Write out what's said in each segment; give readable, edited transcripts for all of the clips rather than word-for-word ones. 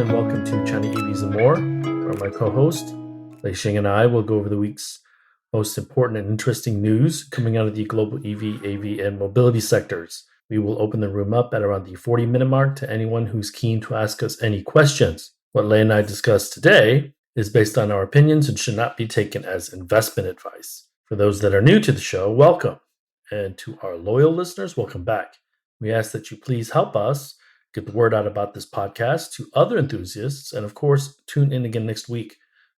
and welcome to China EVs and More, where my co-host, Lei Xing, and I will go over the week's most important and interesting news coming out of the global EV, AV, and mobility sectors. We will open the room up at around the 40-minute mark to anyone who's keen to ask us any questions. What Lei and I discussed today is based on our opinions and should not be taken as investment advice. For those that are new to the show, welcome. And to our loyal listeners, welcome back. We ask that you please help us get the word out about this podcast to other enthusiasts, and of course, tune in again next week.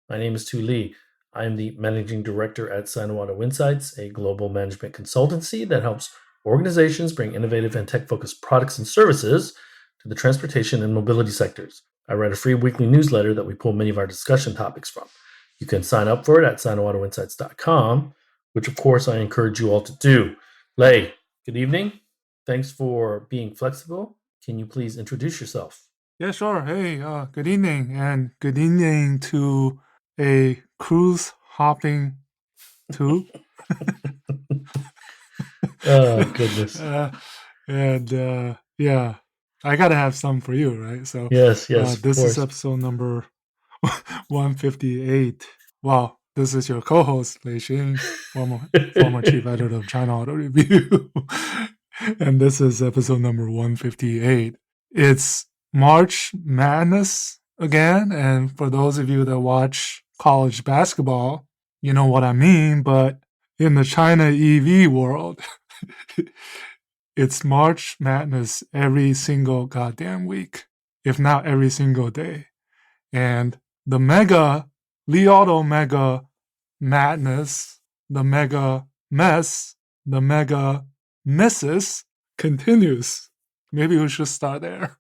My name is Tu Li. I am the managing director at Sino-Auto Insights, a global management consultancy that helps organizations bring innovative and tech-focused products and services to the transportation and mobility sectors. I write a free weekly newsletter that we pull many of our discussion topics from. You can sign up for it at sinoautoinsights.com, which of course I encourage you all to do. Lei, good evening. Thanks for being flexible. Can you please introduce yourself? Yeah, sure. Hey, good evening, and good evening to a cruise hopping too. Oh, goodness. Yeah, I gotta have some for you, right? So, Yes, of this is course. episode number 158. Wow, this is your co-host Lei Xing, former chief editor of China Auto Review, and this is episode number 158. It's March Madness again, and for those of you that watch college basketball, you know what I mean, but in the China EV world, it's March Madness every single goddamn week, if not every single day. And the Li Auto mega madness, the mega mess, the mega misses continues. Maybe we should start there.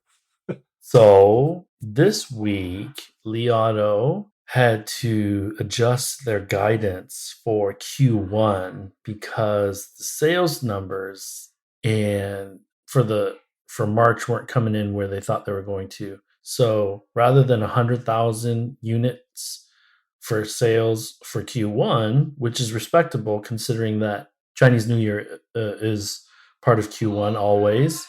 So this week, Li Auto had to adjust their guidance for Q1 because the sales numbers and for March weren't coming in where they thought they were going to. So rather than 100,000 units for sales for Q1, which is respectable considering that Chinese New Year is part of Q1 always,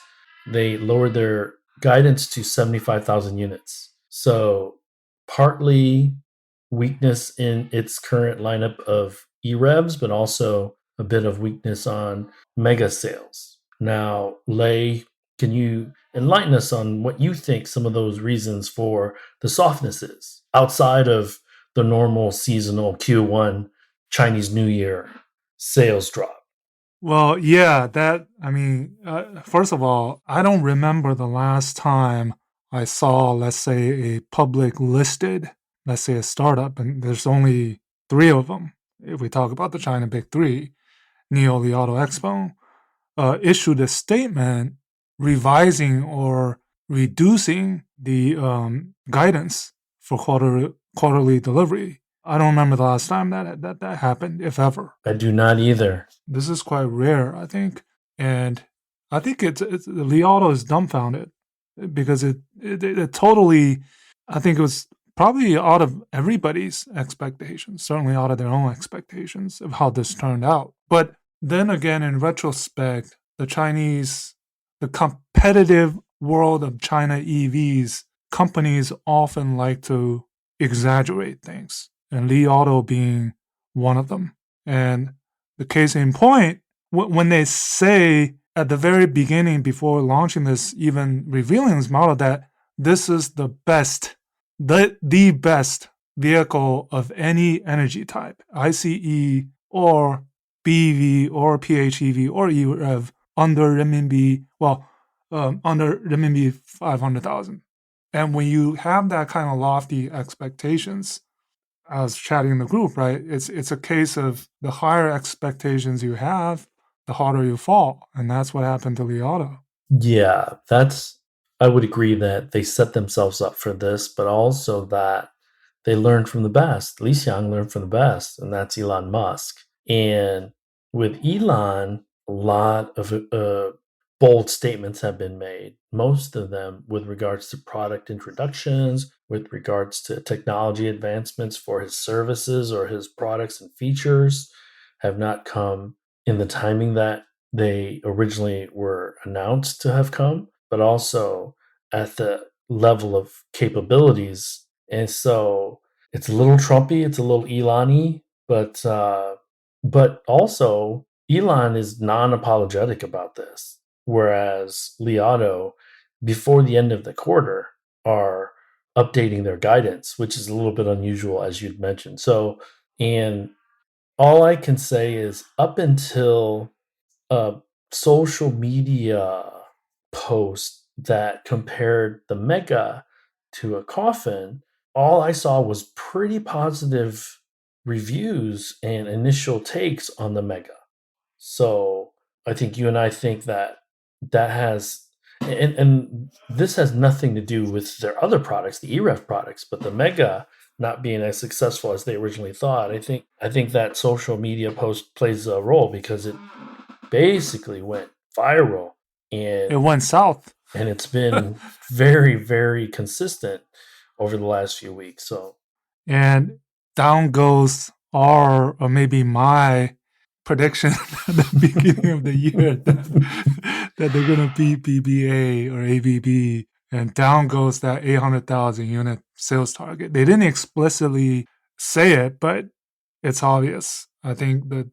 they lowered their guidance to 75,000 units. So partly weakness in its current lineup of EREVs, but also a bit of weakness on mega sales. Now, Lei, can you enlighten us on what you think some of those reasons for the softness is outside of the normal seasonal Q1 Chinese New Year sales drop? Well, yeah, first of all, I don't remember the last time I saw, let's say, a public listed, let's say a startup, and there's only 3 of them. If we talk about the China Big 3, NIO, Li Auto, Expo, issued a statement revising or reducing the guidance for quarterly delivery. I don't remember the last time that happened, if ever. I do not either. This is quite rare, I think, and I think it's Li Auto is dumbfounded because it totally, I think it was probably out of everybody's expectations, certainly out of their own expectations of how this turned out. But then again, in retrospect, the competitive world of China EVs, companies often like to exaggerate things, and Li Auto being one of them. And the case in point, when they say at the very beginning before launching this, even revealing this model, that this is the best vehicle of any energy type, ICE or BEV or PHEV or EREV under renminbi 500,000. And when you have that kind of lofty expectations, I was chatting in the group, right? It's a case of the higher expectations you have, the harder you fall. And that's what happened to Li Auto. Yeah, I would agree that they set themselves up for this, but also that they learned from the best. Li Xiang learned from the best, and that's Elon Musk. And with Elon, a lot of bold statements have been made, most of them with regards to product introductions, with regards to technology advancements for his services or his products and features have not come in the timing that they originally were announced to have come, but also at the level of capabilities. And so it's a little Trumpy, it's a little Elon-y, but also Elon is non-apologetic about this, whereas Li Auto, before the end of the quarter, are updating their guidance, which is a little bit unusual, as you'd mentioned. So, and all I can say is up until a social media post that compared the Mega to a Coffin, all I saw was pretty positive reviews and initial takes on the Mega. So I think you and I think that that has, and this has nothing to do with their other products, the EREF products, but the Mega not being as successful as they originally thought. I think that social media post plays a role because it basically went viral, It and went south. it's been very, very consistent over the last few weeks. So And down goes our, or maybe my prediction at the beginning of the year that they're going to beat BBA or ABB. And down goes that 800,000 unit sales target. They didn't explicitly say it, but it's obvious. I think that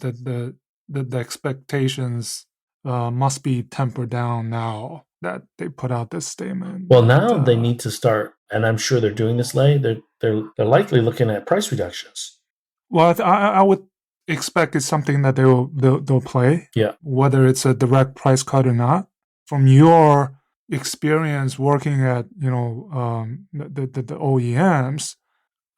the expectations must be tempered down now that they put out this statement. well, That now they need to start, and I'm sure they're doing this. They're likely looking at price reductions. well, I would expect it's something that they'll play, Yeah, whether it's a direct price cut or not. From your experience working at the OEMs,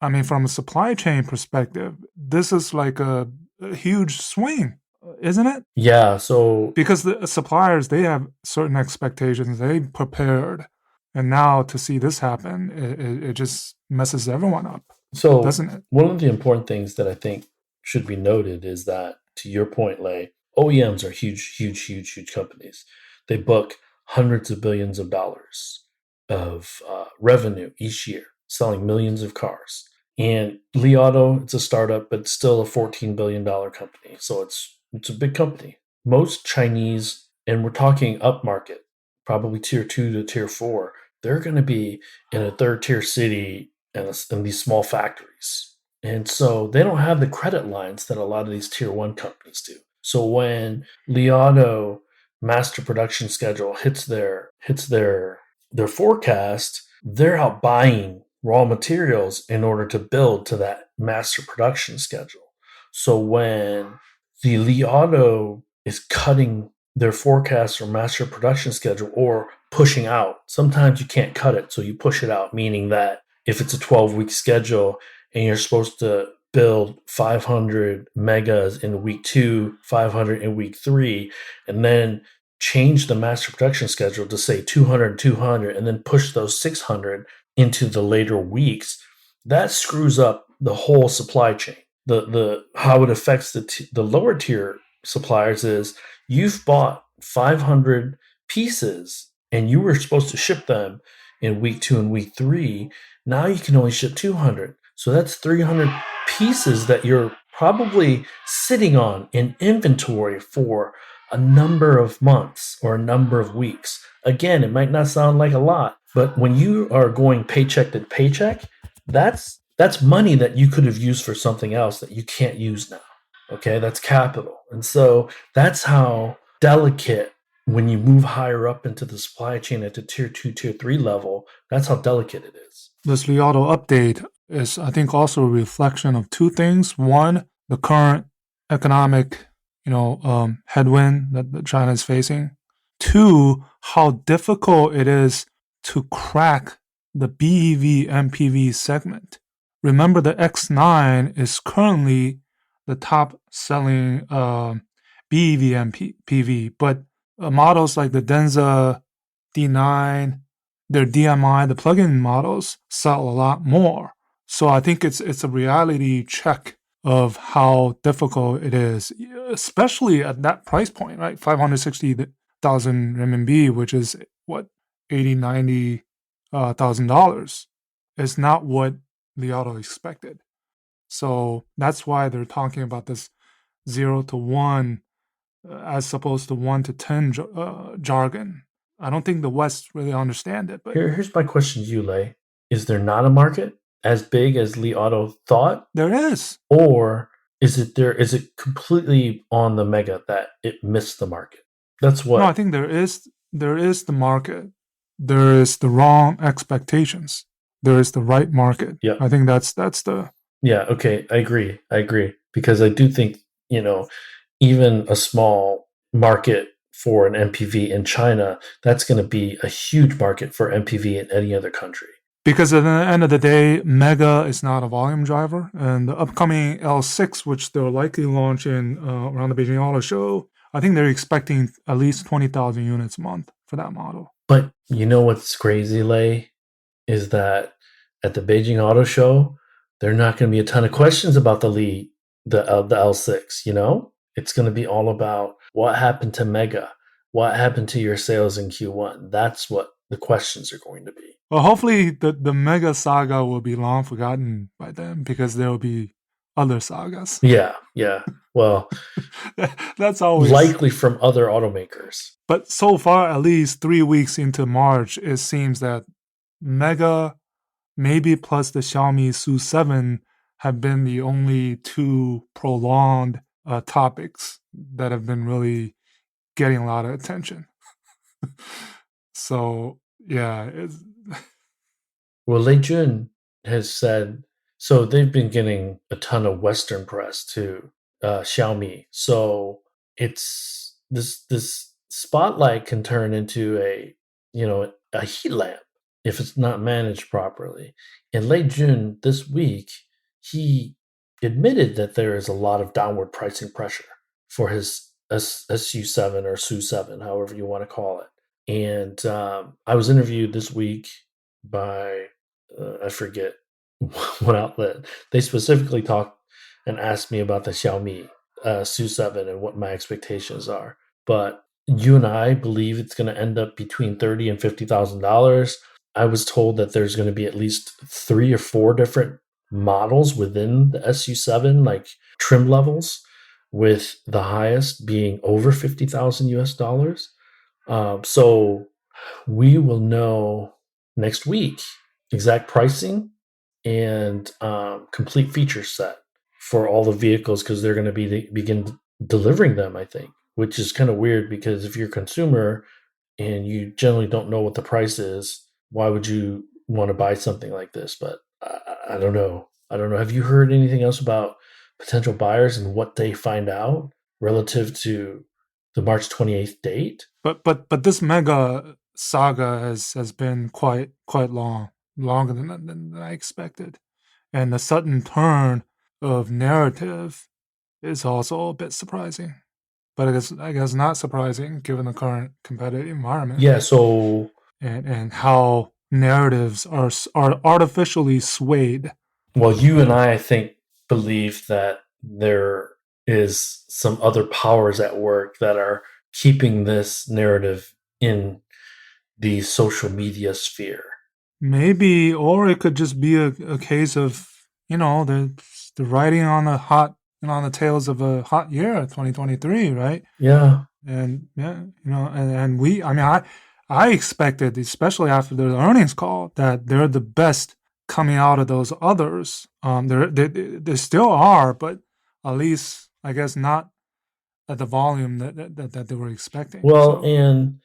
I mean, from a supply chain perspective, this is like a huge swing, isn't it? yeah. So Because the suppliers, they have certain expectations, they prepared, and now to see this happen, it just messes everyone up, So doesn't it? one of the important things that I think should be noted is that, to your point, Lay, OEMs are huge, huge, huge, huge companies. They book hundreds of billions of dollars of revenue each year, selling millions of cars. And Li Auto, it's a startup, but still a $14 billion company. So it's a big company. Most Chinese, and we're talking upmarket, probably tier two to tier four, they're going to be in a third tier city and these small factories. And so they don't have the credit lines that a lot of these tier one companies do. So when Li Auto master production schedule hits their forecast, they're out buying raw materials in order to build to that master production schedule. So when the Li Auto is cutting their forecast or master production schedule or pushing out, sometimes you can't cut it, so you push it out, meaning that if it's a 12-week schedule and you're supposed to build 500 megas in week 2, 500 in week 3, and then change the master production schedule to say 200, 200, and then push those 600 into the later weeks, that screws up the whole supply chain. The how it affects the lower tier suppliers is you've bought 500 pieces and you were supposed to ship them in week 2 and week 3. Now you can only ship 200. So that's 300 pieces that you're probably sitting on in inventory for a number of months or a number of weeks. Again, it might not sound like a lot, but when you are going paycheck to paycheck, that's money that you could have used for something else that you can't use now. Okay, that's capital. And so that's how delicate, when you move higher up into the supply chain at the tier 2, tier 3 level, that's how delicate it is. This Li Auto update is, I think, also a reflection of two things. One, the current economic, headwind that China is facing. Two, how difficult it is to crack the BEV MPV segment. Remember, the X9 is currently the top selling BEV MPV, but models like the Denza D9, their DMI, the plug-in models sell a lot more. So I think it's a reality check of how difficult it is, especially at that price point, right? 560,000 RMB, which is what, 80, 90,000 dollars, is not what the auto expected. So that's why they're talking about this 0 to 1 as opposed to 1 to 10 jargon. I don't think the West really understand it. But Here's my question to you, Lei. Is there not a market as big as Li Auto thought? there is. Or is it completely on the Mega that it missed the market? That's No, I what. think there is the market. There is the wrong expectations. There is the right market. Yeah. I think that's the Yeah, okay, I agree. I agree. Because I do think, even a small market for an MPV in China, that's going to be a huge market for MPV in any other country. because at the end of the day, Mega is not a volume driver, and the upcoming L6, which they'll likely launch in around the Beijing Auto Show, I think they're expecting at least 20,000 units a month for that model. But you know what's crazy, Lei, is that at the Beijing Auto Show, there are not going to be a ton of questions about the L6. It's going to be all about what happened to Mega, what happened to your sales in Q1. That's what the questions are going to be. Well, hopefully the Mega saga will be long forgotten by then because there will be other sagas. Yeah, yeah. Well, That's always. likely from other automakers. But so far, at least 3 weeks into March, it seems that Mega, maybe plus the Xiaomi SU7, have been the only two prolonged topics that have been really getting a lot of attention. So yeah, Well, Lei Jun has said so. They've been getting a ton of Western press to Xiaomi. So it's this spotlight can turn into a heat lamp if it's not managed properly. And Lei Jun this week he admitted that there is a lot of downward pricing pressure for his SU7 or SU7, however you want to call it. And I was interviewed this week by I forget what outlet. They specifically talked and asked me about the Xiaomi SU7 and what my expectations are. But you and I believe it's going to end up between $30,000 and $50,000. I was told that there's going to be at least 3 or 4 different models within the SU7, like trim levels, with the highest being over 50,000 US dollars. So we will know next week exact pricing and complete feature set for all the vehicles because they're going to begin delivering them, I think, which is kind of weird because if you're a consumer and you generally don't know what the price is, why would you want to buy something like this? But I don't know. I don't know. Have you heard anything else about potential buyers and what they find out relative to the March 28th date? but this Mega saga has been quite long, longer than I expected, and the sudden turn of narrative is also a bit surprising. But I guess not surprising given the current competitive environment. Yeah, so and how narratives are artificially swayed. well, you and I think, believe that there is some other powers at work that are keeping this narrative in the social media sphere. Maybe, or it could just be a case of the writing on the on the tails of a hot year, 2023, right? Yeah. And yeah, and we, I mean, I expected, especially after the earnings call, that they're the best coming out of those others. They still are, but at least I guess not at the volume that they were expecting. Well, So and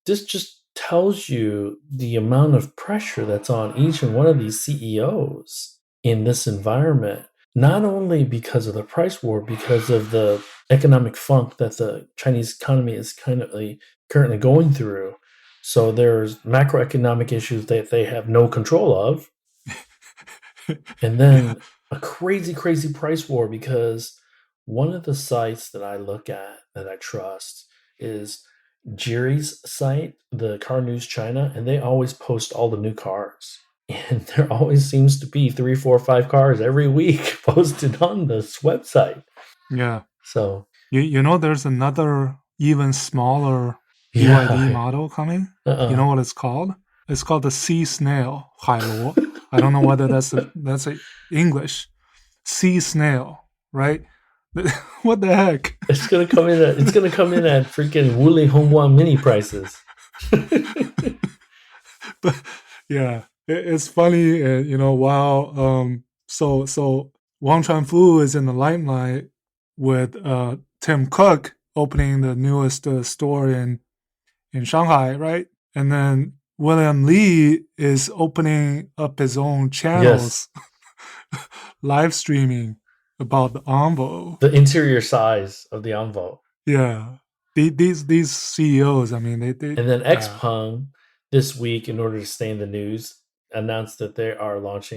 this just tells you the amount of pressure that's on each and one of these CEOs in this environment, not only because of the price war, because of the economic funk that the Chinese economy is currently going through. So there's macroeconomic issues that they have no control of, and yeah, then a crazy, crazy price war because one of the sites that I look at that I trust is Jiri's site, the Car News China, and they always post all the new cars. And there always seems to be 3, 4, 5 cars every week posted on this website. yeah. So There's another even smaller BYD yeah, model coming. You know uh-uh. what it's called? It's called the sea snail, 海螺. I don't know whether that's a English sea snail, right? What the heck? It's gonna come in at freaking Wuli Hongguang mini prices. But yeah, it's funny. While so Wang Chuanfu is in the limelight with Tim Cook opening the newest store in Shanghai, right? And then William Li is opening up his own Yes. channels, live streaming about the Envo. The interior size of the Envo. Yeah, these CEOs. I mean, they And then yeah, Xpeng this week, in order to stay in the news, announced that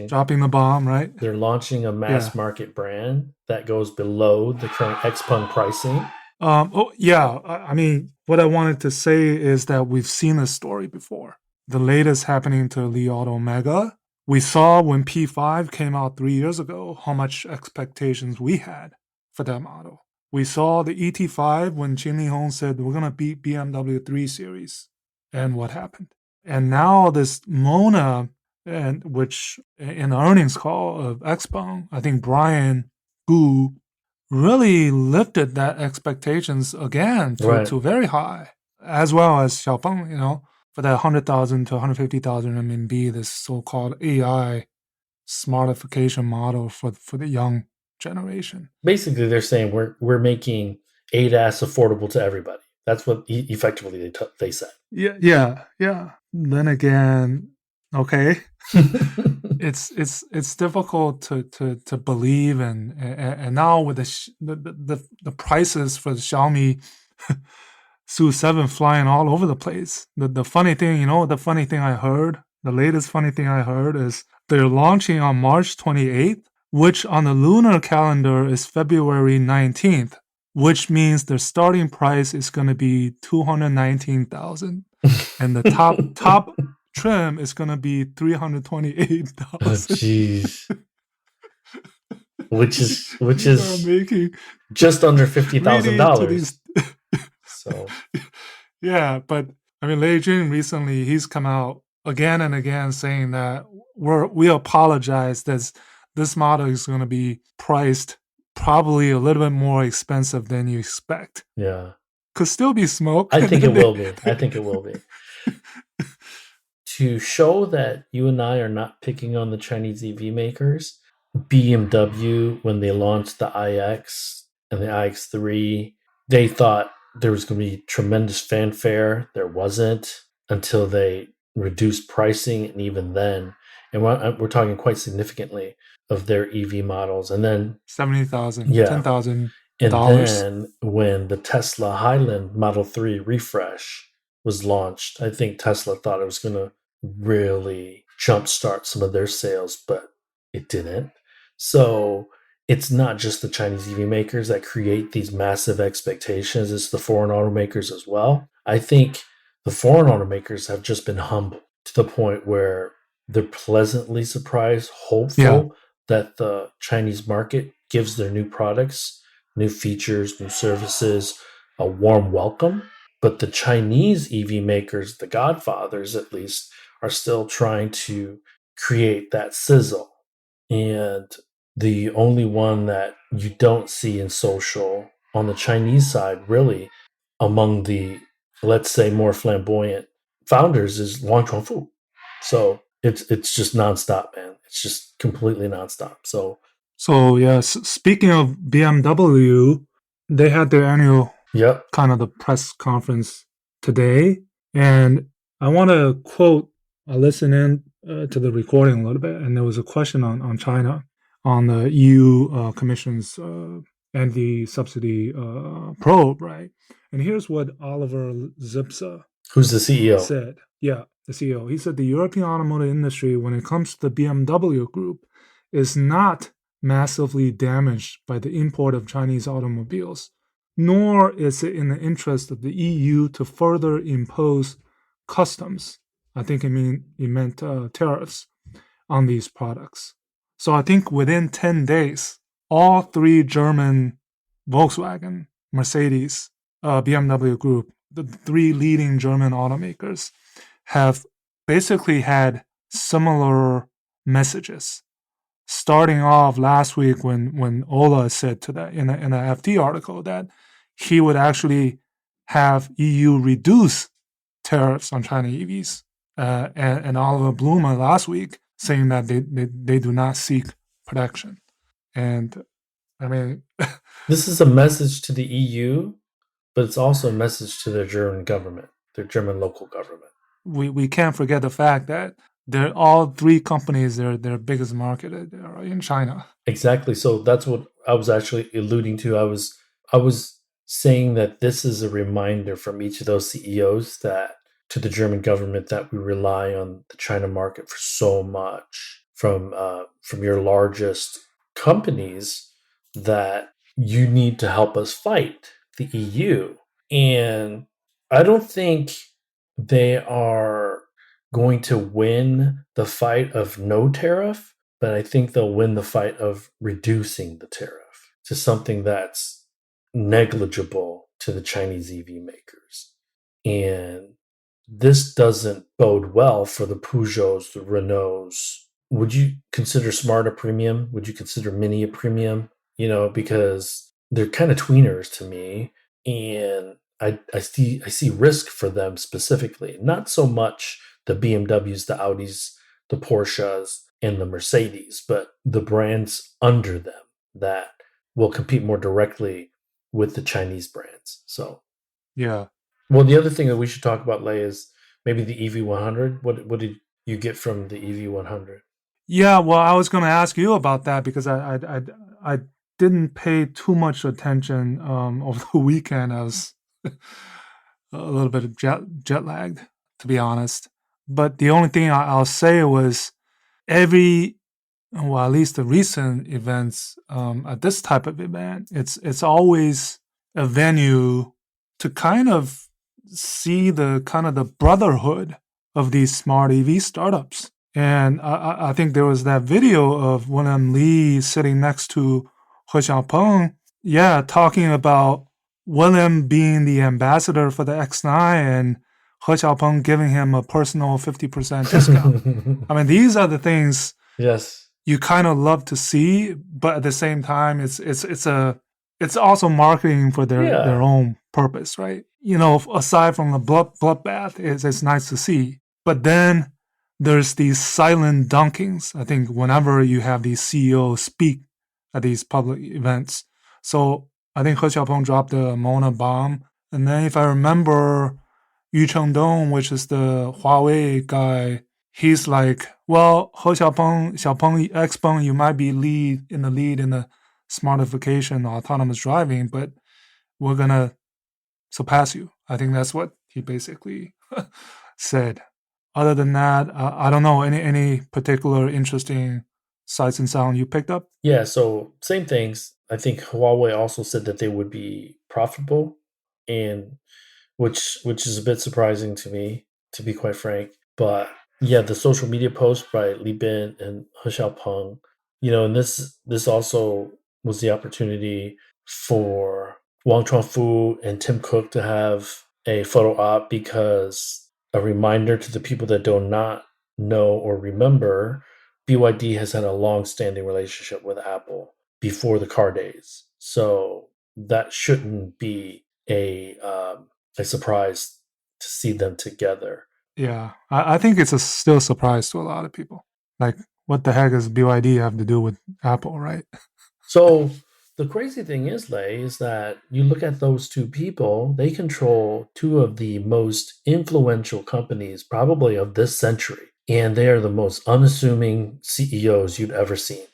dropping the bomb, right? they're launching a Yeah. mass market brand that goes below the current Xpeng pricing. Oh yeah. I mean, what I wanted to say is that we've seen this story before. The latest happening to Li Auto Mega. We saw when P5 came out 3 years ago how much expectations we had for that model. We saw the ET5 when Chin Li Hong said we're gonna beat BMW 3 Series, and what happened? And now this Mona, and which in the earnings call of Xpeng, I think Brian Gu really lifted that expectations again Right. to very high, as well as Xiaopeng, for that 100,000 to 150,000 RMB, this so-called AI smartification model for the young generation. Basically, they're saying we're making ADAS affordable to everybody. That's what effectively they said. Yeah. Then again, okay, it's difficult to believe, and now with the prices for the Xiaomi Su7 flying all over the place. The funny thing, the funny thing I heard, the latest funny thing I heard is they're launching on March 28th, which on the lunar calendar is February 19th, which means their starting price is going to be 219,000, and the top trim is going to be 328,000. Jeez. Which is making just under $50,000. these. So Yeah, but I mean, Lei Jun recently he's come out again and again saying that we apologize that this model is going to be priced probably a little bit more expensive than you expect. yeah, Could still be smoke. I think it will be. I think it will be. To show that you and I are not picking on the Chinese EV makers, BMW, when they launched the iX and the iX3, they thought there was going to be tremendous fanfare. There wasn't until they reduced pricing, and even then, and we're talking quite significantly of their EV models. And then 70,000, yeah, $10,000. and then when the Tesla Highland Model 3 refresh was launched, I think Tesla thought it was going to really jumpstart some of their sales, but it didn't. So it's not just the Chinese EV makers that create these massive expectations, it's the foreign automakers as well. I think the foreign automakers have just been humbled to the point where they're pleasantly surprised, hopeful that the Chinese market gives their new products, new features, new services, a warm welcome. But the Chinese EV makers, the godfathers at least, are still trying to create that sizzle. And the only one that you don't see in social on the Chinese side, really, among the, let's say, more flamboyant founders is Wang Chuanfu. So it's just nonstop, man. It's just completely nonstop. So yeah, speaking of BMW, they had their annual yep. kind of the press conference today, and I want to quote. I listened in to the recording a little bit, and there was a question on China, on the EU Commission's anti-subsidy probe, right? And here's what Oliver Zipse, who's the CEO, said. Yeah, the CEO. He said the European automotive industry, when it comes to the BMW group, is not massively damaged by the import of Chinese automobiles, nor is it in the interest of the EU to further impose customs. I think it meant tariffs on these products. So I think within 10 days, all three German Volkswagen, Mercedes, BMW group, the three leading German automakers, have basically had similar messages. Starting off last week when Ola said to that in a FT article that he would actually have EU reduce tariffs on China EVs. And Oliver Blumer last week saying that they do not seek protection. And I mean, This is a message to the EU, but it's also a message to their German government, their German local government. we can't forget the fact that they're all three companies, their biggest market are in China. Exactly. So that's what I was actually alluding to. I was saying that this is a reminder from each of those CEOs that to the German government that we rely on the China market for so much from your largest companies that you need to help us fight the EU. And I don't think they are going to win the fight of no tariff, but I think they'll win the fight of reducing the tariff to something that's negligible to the Chinese EV makers. And this doesn't bode well for the Peugeots, the Renaults. Would you consider Smart a premium? Would you consider Mini a premium? Because they're kind of tweeners to me. And I see risk for them specifically, not so much the BMWs, the Audis, the Porsches, and the Mercedes, but the brands under them that will compete more directly with the Chinese brands. So, Yeah. well, the other thing that we should talk about, Lei, is maybe the EV100. What did you get from the EV100? Yeah, well, I was going to ask you about that because I didn't pay too much attention over the weekend. I was a little bit jet lagged, to be honest. But the only thing I'll say was at least the recent events at this type of event, it's always a venue to kind of see the brotherhood of these smart EV startups. And I think there was that video of William Li sitting next to He Xiaopeng, talking about William being the ambassador for the X9 and He Xiaopeng giving him a personal 50% discount. I mean, these are the things Yes. you kind of love to see, but at the same time, it's also marketing for their own purpose, right? Aside from the bloodbath, it's nice to see. But then there's these silent dunkings. I think whenever you have these CEOs speak at these public events. So I think He Xiaopeng dropped the Mona bomb. And then if I remember, Yu Chengdong, which is the Huawei guy, he's like, well, He Xiaopeng, Xpeng, you might be in the lead in the smartification, autonomous driving, but we're going to surpass you. I think that's what he basically said. Other than that, I don't know, any particular interesting sights and sound you picked up? Yeah, so same things. I think Huawei also said that they would be profitable, and which is a bit surprising to me, to be quite frank. But yeah, the social media post by Li Bin and He Xiaopeng, and this also was the opportunity for Wang Chuanfu and Tim Cook to have a photo op, because a reminder to the people that do not know or remember, BYD has had a long-standing relationship with Apple before the car days. So that shouldn't be a surprise to see them together. Yeah, I think it's still a surprise to a lot of people. Like, what the heck does BYD have to do with Apple, right? So the crazy thing is, Lei, is that you look at those two people, they control two of the most influential companies probably of this century. And they are the most unassuming CEOs you'd ever seen,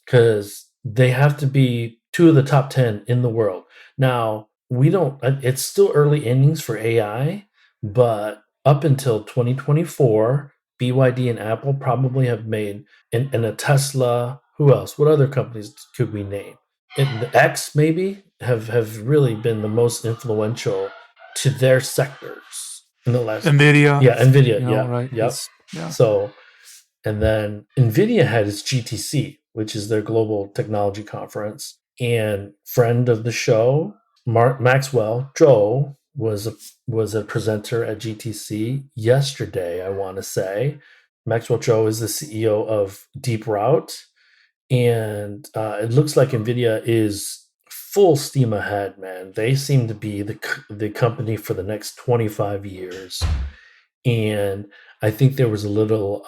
because they have to be two of the top 10 in the world. Now, it's still early innings for AI, but up until 2024, BYD and Apple probably have made, and a Tesla, who else? What other companies could we name? And the X maybe have really been the most influential to their sectors in the last. Nvidia. Yeah, Nvidia. Right. Yep. Yeah. So, and then Nvidia had its GTC, which is their global technology conference. And friend of the show, Maxwell Zhou, was a presenter at GTC yesterday, I want to say. Maxwell Zhou is the CEO of Deep Route. And it looks like Nvidia is full steam ahead, man. They seem to be the company for the next 25 years. And I think there was a little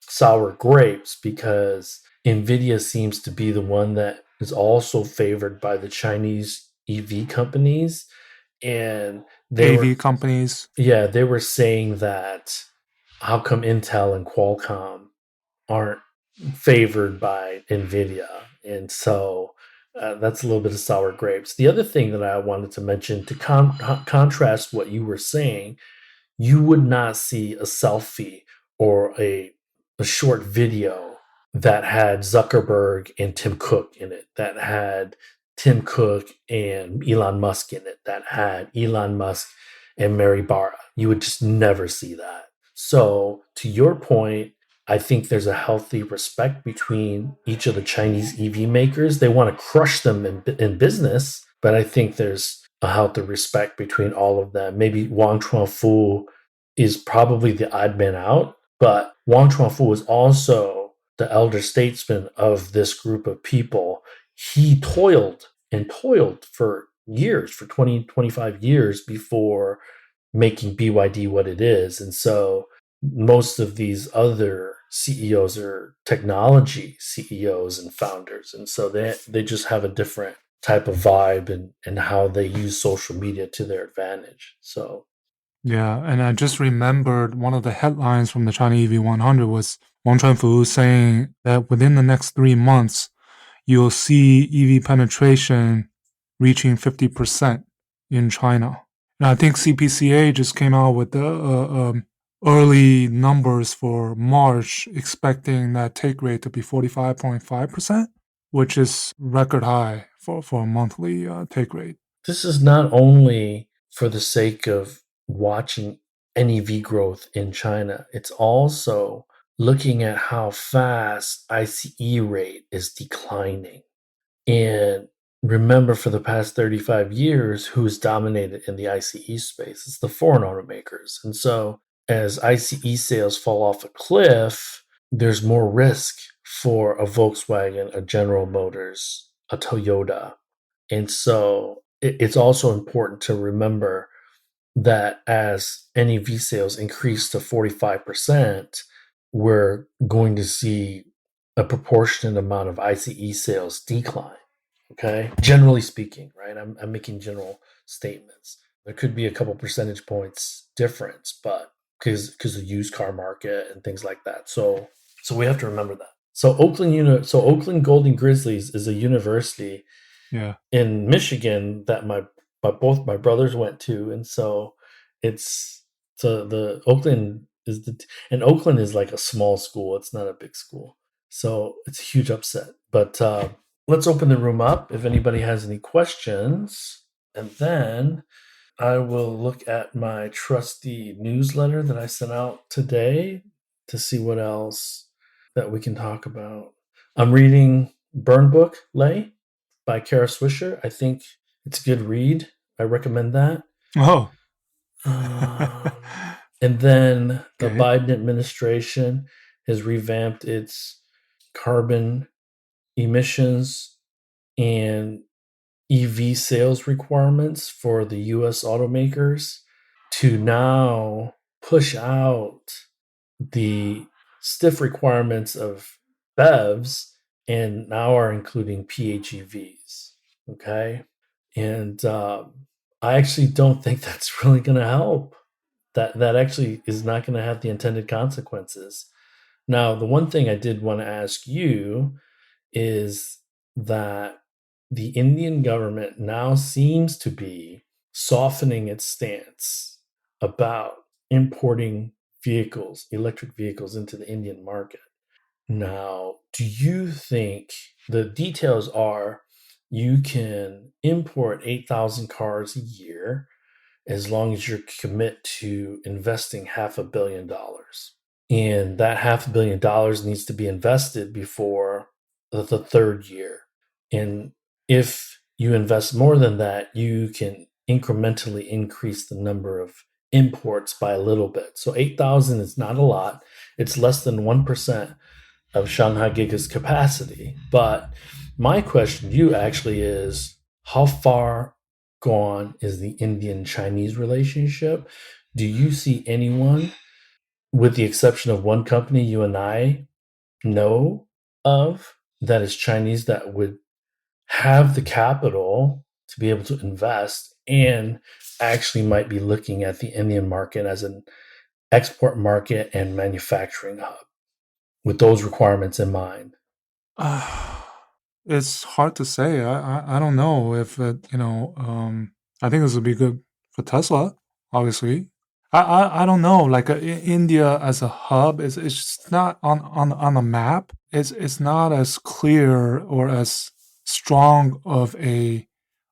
sour grapes because Nvidia seems to be the one that is also favored by the Chinese EV companies. And they were, AV companies. yeah, they were saying that how come Intel and Qualcomm aren't favored by Nvidia? And so that's a little bit of sour grapes. The other thing that I wanted to mention to contrast what you were saying, you would not see a selfie or a short video that had Zuckerberg and Tim Cook in it, that had Tim Cook and Elon Musk in it, that had Elon Musk and Mary Barra. You would just never see that. So, to your point, I think there's a healthy respect between each of the Chinese EV makers. They want to crush them in business, but I think there's a healthy respect between all of them. Maybe Wang Chuanfu is probably the odd man out, but Wang Chuanfu is also the elder statesman of this group of people. He toiled and toiled for years, for 20, 25 years before making BYD what it is. And so most of these other CEOs are technology CEOs and founders. And so they just have a different type of vibe and how they use social media to their advantage. So Yeah, and I just remembered one of the headlines from the China EV100 was Wang Chuanfu saying that within the next 3 months, you'll see EV penetration reaching 50% in China. And I think CPCA just came out with the early numbers for March, expecting that take rate to be 45.5%, which is record high for a monthly take rate. this is not only for the sake of watching NEV growth in China, it's also looking at how fast ICE rate is declining. And remember, for the past 35 years, who's dominated in the ICE space? It's the foreign automakers. And so, as ICE sales fall off a cliff, there's more risk for a Volkswagen, a General Motors, a Toyota. And so, it's also important to remember that as NEV sales increase to 45%, we're going to see a proportionate amount of ICE sales decline. Okay. Generally speaking, right? I'm making general statements. There could be a couple percentage points difference, but because the used car market and things like that. So we have to remember that. So Oakland Golden Grizzlies is a university Yeah. in Michigan that both my brothers went to, and so it's so the Oakland is and Oakland is like a small school. It's not a big school, so it's a huge upset. But let's open the room up if anybody has any questions, and then I will look at my trusty newsletter that I sent out today to see what else that we can talk about. I'm reading Burn Book Lay by Kara Swisher. I think it's a good read. I recommend that. Oh. Um, and then the Okay. Biden administration has revamped its carbon emissions and EV sales requirements for the US automakers to now push out the stiff requirements of BEVs and now are including PHEVs. Okay. And I actually don't think that's really going to help. That actually is not going to have the intended consequences. Now, the one thing I did want to ask you is that the Indian government now seems to be softening its stance about importing vehicles, electric vehicles, into the Indian market. Now, do you think the details are you can import 8,000 cars a year as long as you commit to investing $500 million? And that $500 million needs to be invested before the third year. And if you invest more than that, you can incrementally increase the number of imports by a little bit. So 8,000 is not a lot. It's less than 1% of Shanghai Giga's capacity. But my question to you actually is, how far gone is the Indian Chinese relationship? Do you see anyone, with the exception of one company you and I know of, that is Chinese that would have the capital to be able to invest and actually might be looking at the Indian market as an export market and manufacturing hub with those requirements in mind? Uh, it's hard to say. I don't know if I think this would be good for Tesla, obviously. I don't know. Like India as a hub is it's just not on the map. It's not as clear or as strong of a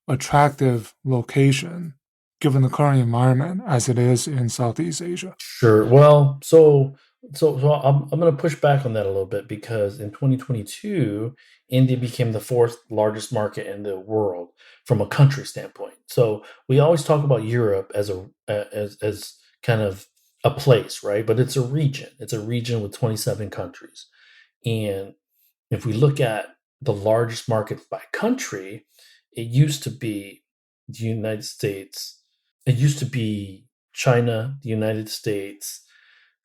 attractive location given the current environment as it is in Southeast Asia. Sure. Well, so I'm going to push back on that a little bit because in 2022, India became the fourth largest market in the world from a country standpoint. So we always talk about Europe as as kind of a place, right? But it's a region. It's a region with 27 countries. And if we look at the largest markets by country, it used to be the United States. It used to be China, the United States,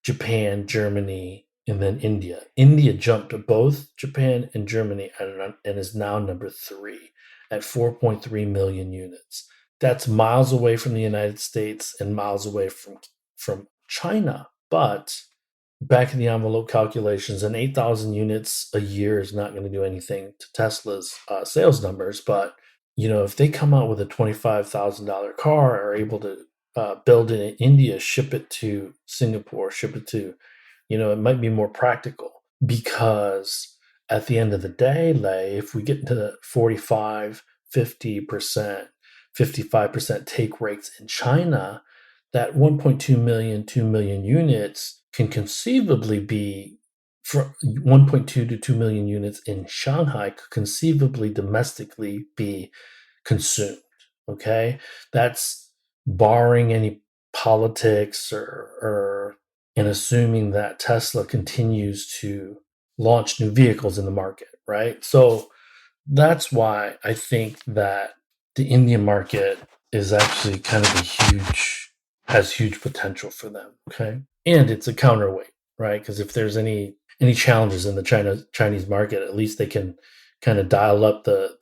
Japan, Germany, and then India. India jumped to both Japan and Germany and is now number three at 4.3 million units. That's miles away from the United States and miles away from China. But back in the envelope calculations, and 8,000 units a year is not going to do anything to Tesla's sales numbers. But if they come out with a $25,000 car, are able to build it in India, ship it to Singapore, ship it to, it might be more practical because at the end of the day, if we get to 45, 50%, 55% take rates in China, that 1.2 million, 2 million units can conceivably be from 1.2 to 2 million units in Shanghai could conceivably domestically be consumed. Okay. That's barring any politics or and assuming that Tesla continues to launch new vehicles in the market, right? So that's why I think that the Indian market is actually kind of has huge potential for them. Okay, and it's a counterweight, right? Because if there's any challenges in the Chinese market, at least they can kind of dial up the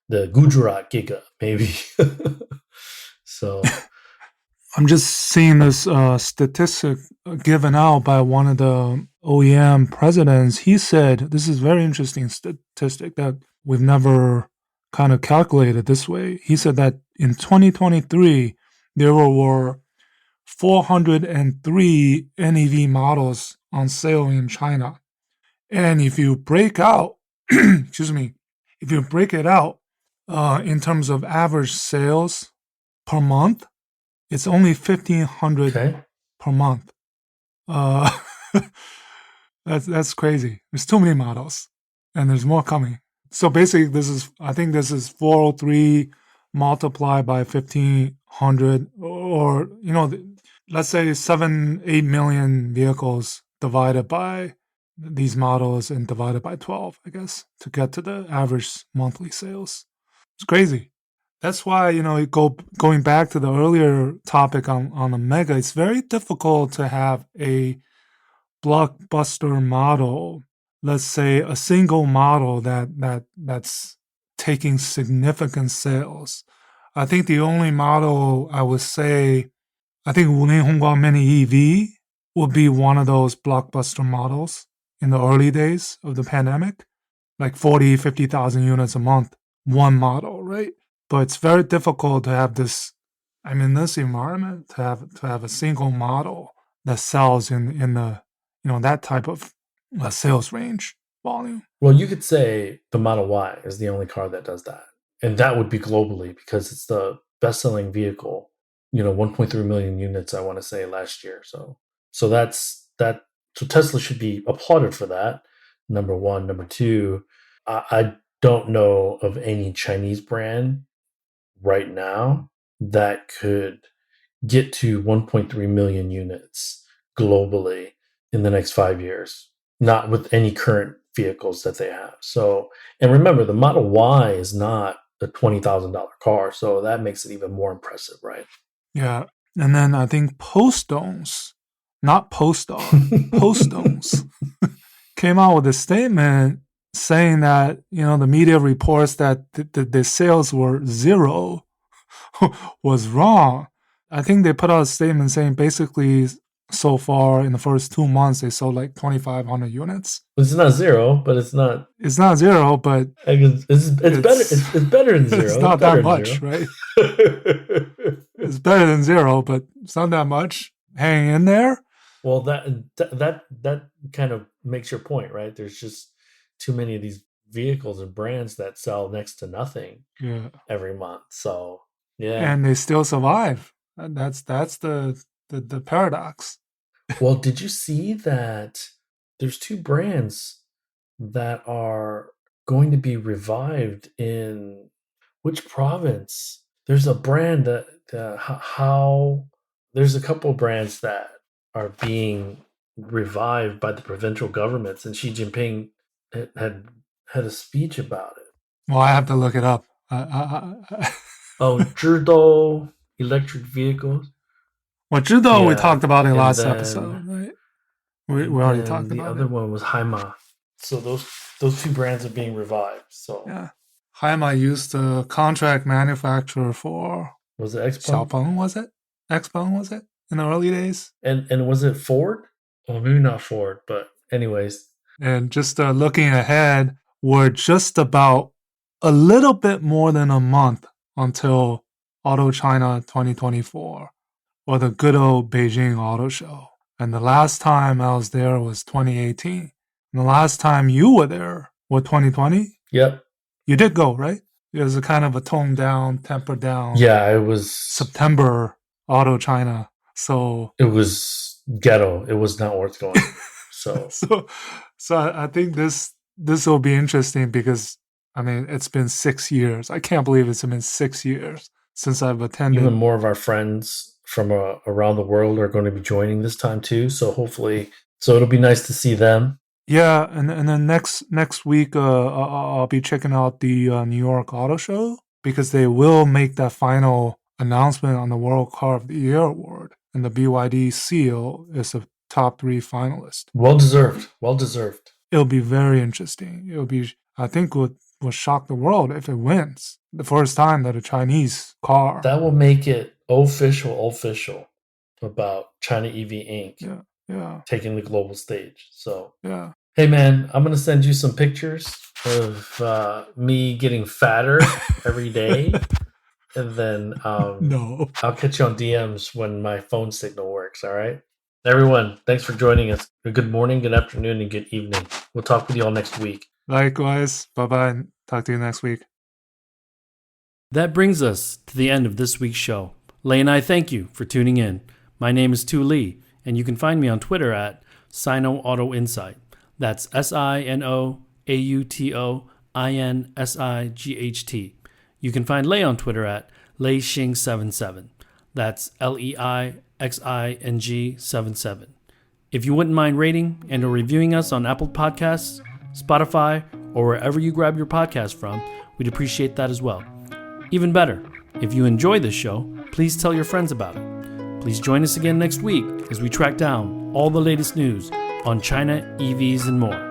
Gujarat giga maybe. So I'm just seeing this statistic given out by one of the OEM presidents. He said this is very interesting statistic that we've never kind of calculated this way. He said that in 2023 there were 403 NEV models on sale in China, and if you break out, excuse me, if you break it out in terms of average sales per month, it's only 1,500 okay, per month. Uh, that's crazy. There's too many models, and there's more coming. So basically, I think this is 403 multiplied by 1,500, or let's say 7-8 million vehicles divided by these models and divided by 12, I guess, to get to the average monthly sales. It's crazy. That's why, going back to the earlier topic on the Mega, it's very difficult to have a blockbuster model, let's say a single model that's taking significant sales. I think the only model I would say, I think Wuneng Mini EV would be one of those blockbuster models in the early days of the pandemic, like 40, 50,000 units a month, one model, right? But it's very difficult to have this, this environment, to have a single model that sells in the, that type of sales range volume. well, you could say the Model Y is the only car that does that, and that would be globally because it's the best-selling vehicle. 1.3 million units, I want to say, last year. So that's that. So Tesla should be applauded for that. Number one. Number two, I don't know of any Chinese brand right now that could get to 1.3 million units globally in the next 5 years, not with any current vehicles that they have. So, and remember, the Model Y is not a $20,000 car, so that makes it even more impressive, right? Yeah. And then I think Poststones, not Postdog, Poststones, came out with a statement saying that, the media reports that the sales were zero was wrong. I think they put out a statement saying basically so far in the first 2 months they sold like 2,500 units. It's not zero, but it's not. It's not zero, but it's better. It's better than zero. It's not that much, right? It's better than zero, but it's not that much. Hang in there. Well, that kind of makes your point, right? There's just too many of these vehicles and brands that sell next to nothing every month. So yeah, and they still survive. That's the paradox. Well, did you see that there's two brands that are going to be revived in which province? There's a brand there's a couple of brands that are being revived by the provincial governments, and Xi Jinping had a speech about it. Well, I have to look it up. Zhido electric vehicles. Well, Zhido we talked about in last episode, right? We already talked about it. The other one was Haima. So those two brands are being revived. So yeah, Haima used a contract manufacturer for. Was it XPeng? Xiaopeng, was it? XPeng, was it? In the early days? And was it Ford? Well, maybe not Ford, but anyways. And just looking ahead, we're just about a little bit more than a month until Auto China 2024, or the good old Beijing Auto Show. And the last time I was there was 2018. And the last time you were there was 2020? Yep. You did go, right? It was a kind of a toned down, tempered down. Yeah, it was September Auto China. So it was ghetto. It was not worth going. So I think this will be interesting because it's been 6 years. I can't believe it's been 6 years since I've attended. Even more of our friends from around the world are going to be joining this time too. So hopefully, it'll be nice to see them. Yeah, and then next week I'll be checking out the New York Auto Show because they will make that final announcement on the World Car of the Year award, and the BYD seal is a top 3 finalist. Well deserved. It'll be very interesting. I think will shock the world if it wins. The first time that a Chinese car. That will make it official about China EV Inc. Yeah. Taking the global stage. So yeah. Hey man, I'm gonna send you some pictures of me getting fatter every day. And then no. I'll catch you on DMs when my phone signal works, all right? Everyone, thanks for joining us. Good morning, good afternoon, and good evening. We'll talk with you all next week. Likewise. Bye-bye. Talk to you next week. That brings us to the end of this week's show. Lei and I thank you for tuning in. My name is Tu Li, and you can find me on Twitter at Sino Auto Insight. That's SinoAutoInsight. You can find Lei on Twitter at LeiXing77. That's LeiXing77. If you wouldn't mind rating and or reviewing us on Apple Podcasts, Spotify, or wherever you grab your podcast from, we'd appreciate that as well. Even better, if you enjoy this show, please tell your friends about it. Please join us again next week as we track down all the latest news on China, EVs, and more.